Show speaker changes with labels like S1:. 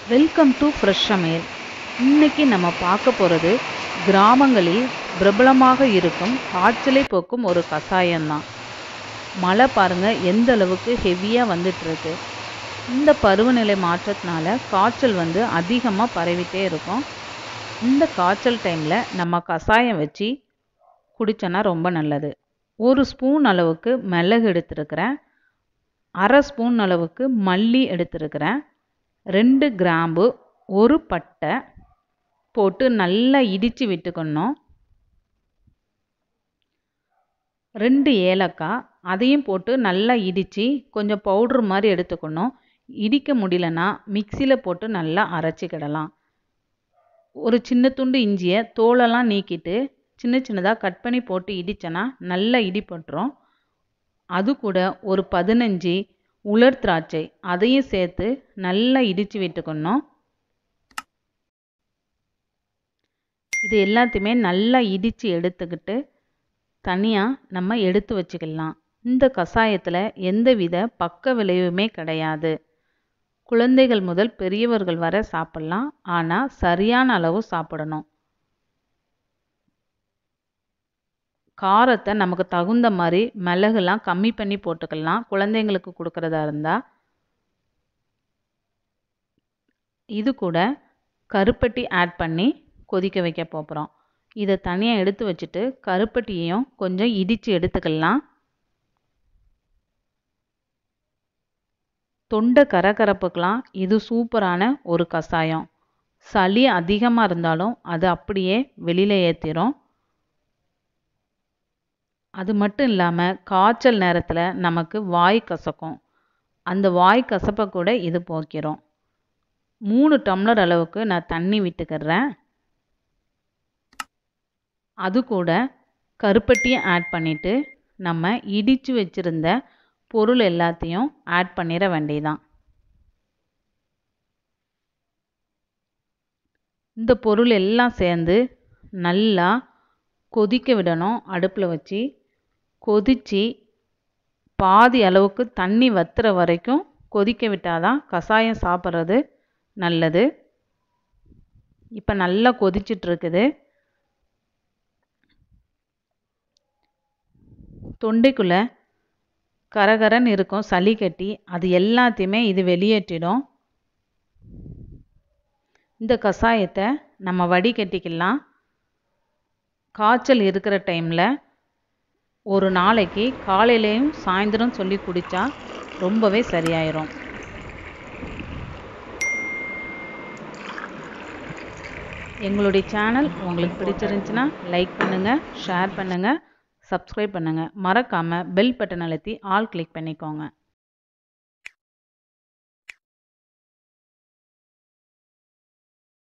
S1: Welcome to fresh சமையல். இன்னைக்கு நம்ம பார்க்க போகிறது கிராமங்களில் பிரபலமாக இருக்கும் காய்ச்சலை போக்கும் ஒரு கஷாயம்தான். மழை பாருங்க எந்த அளவுக்கு ஹெவியாக வந்துட்டுருக்கு. இந்த பருவநிலை மாற்றத்தினால காய்ச்சல் அதிகமாக பரவிட்டே இருக்கும். இந்த காய்ச்சல் டைமில் நம்ம கஷாயம் வச்சு குடித்தோன்னா ரொம்ப நல்லது. 1 ஸ்பூன் அளவுக்கு மிளகு எடுத்துருக்கிறேன், 1/2 ஸ்பூன் அளவுக்கு மல்லி எடுத்துருக்கிறேன், 2 கிராம்பு, 1 பட்டை போட்டு நல்லா இடித்து விட்டுக்கணும். 2 ஏலக்காய் அதையும் போட்டு நல்லா இடித்து கொஞ்சம் பவுட்ரு மாதிரி எடுத்துக்கணும். இடிக்க முடியலன்னா மிக்சியில் போட்டு நல்லா அரைச்சிக்கிடலாம். ஒரு சின்ன துண்டு இஞ்சியை தோலெல்லாம் நீக்கிட்டு சின்ன சின்னதாக கட் பண்ணி போட்டு இடித்தனா நல்லா இடிப்பட்டுரும். அது கூட ஒரு 15 உலர் திராட்சை அதையும் சேர்த்து நல்லா இடித்து விட்டுக்கணும். இது எல்லாத்தையுமே நல்லா இடித்து எடுத்துக்கிட்டு தனியாக நம்ம எடுத்து வச்சுக்கலாம். இந்த கஷாயத்தில் எந்தவித பக்க விளைவுமே கிடையாது. குழந்தைகள் முதல் பெரியவர்கள் வரை சாப்பிட்லாம். ஆனால் சரியான அளவு சாப்பிடணும். காரத்தை நமக்கு தகுந்த மாதிரி மிளகுலாம் கம்மி பண்ணி போட்டுக்கலாம் குழந்தைங்களுக்கு கொடுக்கறதா இருந்தால். இது கூட கருப்பட்டி ஆட் பண்ணி கொதிக்க வைக்க போகிறோம். இதை தனியாக எடுத்து வச்சுட்டு கருப்பட்டியையும் கொஞ்சம் இடித்து எடுத்துக்கலாம். தொண்டை கரகரப்புக்கெலாம் இது சூப்பரான ஒரு கஷாயம். சளி அதிகமாக இருந்தாலும் அது அப்படியே வெளியில் ஏற்றிடும். அது மட்டும் இல்லாமல் காய்ச்சல் நேரத்தில் நமக்கு வாய் கசக்கும். அந்த வாய் கசப்பை கூட இது போக்கிடும். 3 டம்ளர் அளவுக்கு நான் தண்ணி விட்டுக்கிறேன். அது கூட கருப்பட்டியை ஆட் பண்ணிவிட்டு நம்ம இடித்து வச்சுருந்த பொருள் எல்லாத்தையும் ஆட் பண்ணிட வேண்டியதான். இந்த பொருள் எல்லாம் சேர்ந்து நல்லா கொதிக்க விடணும். அடுப்பில் வச்சு கொதித்து பாதி அளவுக்கு தண்ணி வத்துற வரைக்கும் கொதிக்க விட்டாதான் கஷாயம் சாப்பிட்றது நல்லது. இப்போ நல்லா கொதிச்சிட்ருக்குது. தொண்டைக்குள்ளே கரகரன்னு இருக்கும் சளி கட்டி, அது எல்லாத்தையுமே இது வெளியேற்றிடும். இந்த கஷாயத்தை நம்ம வடிகட்டிக்கலாம். காய்ச்சல் இருக்கிற டைமில் ஒரு நாளைக்கு காலையிலையும் சாயந்தரம் சொல்லி குடித்தா ரொம்பவே சரியாயிரும். எங்களுடைய சேனல் உங்களுக்கு பிடிச்சிருந்துச்சுன்னா லைக் பண்ணுங்கள், ஷேர் பண்ணுங்கள், சப்ஸ்கிரைப் பண்ணுங்கள். மறக்காமல் பெல் பட்டன் அழுத்தி ஆல் கிளிக் பண்ணிக்கோங்க.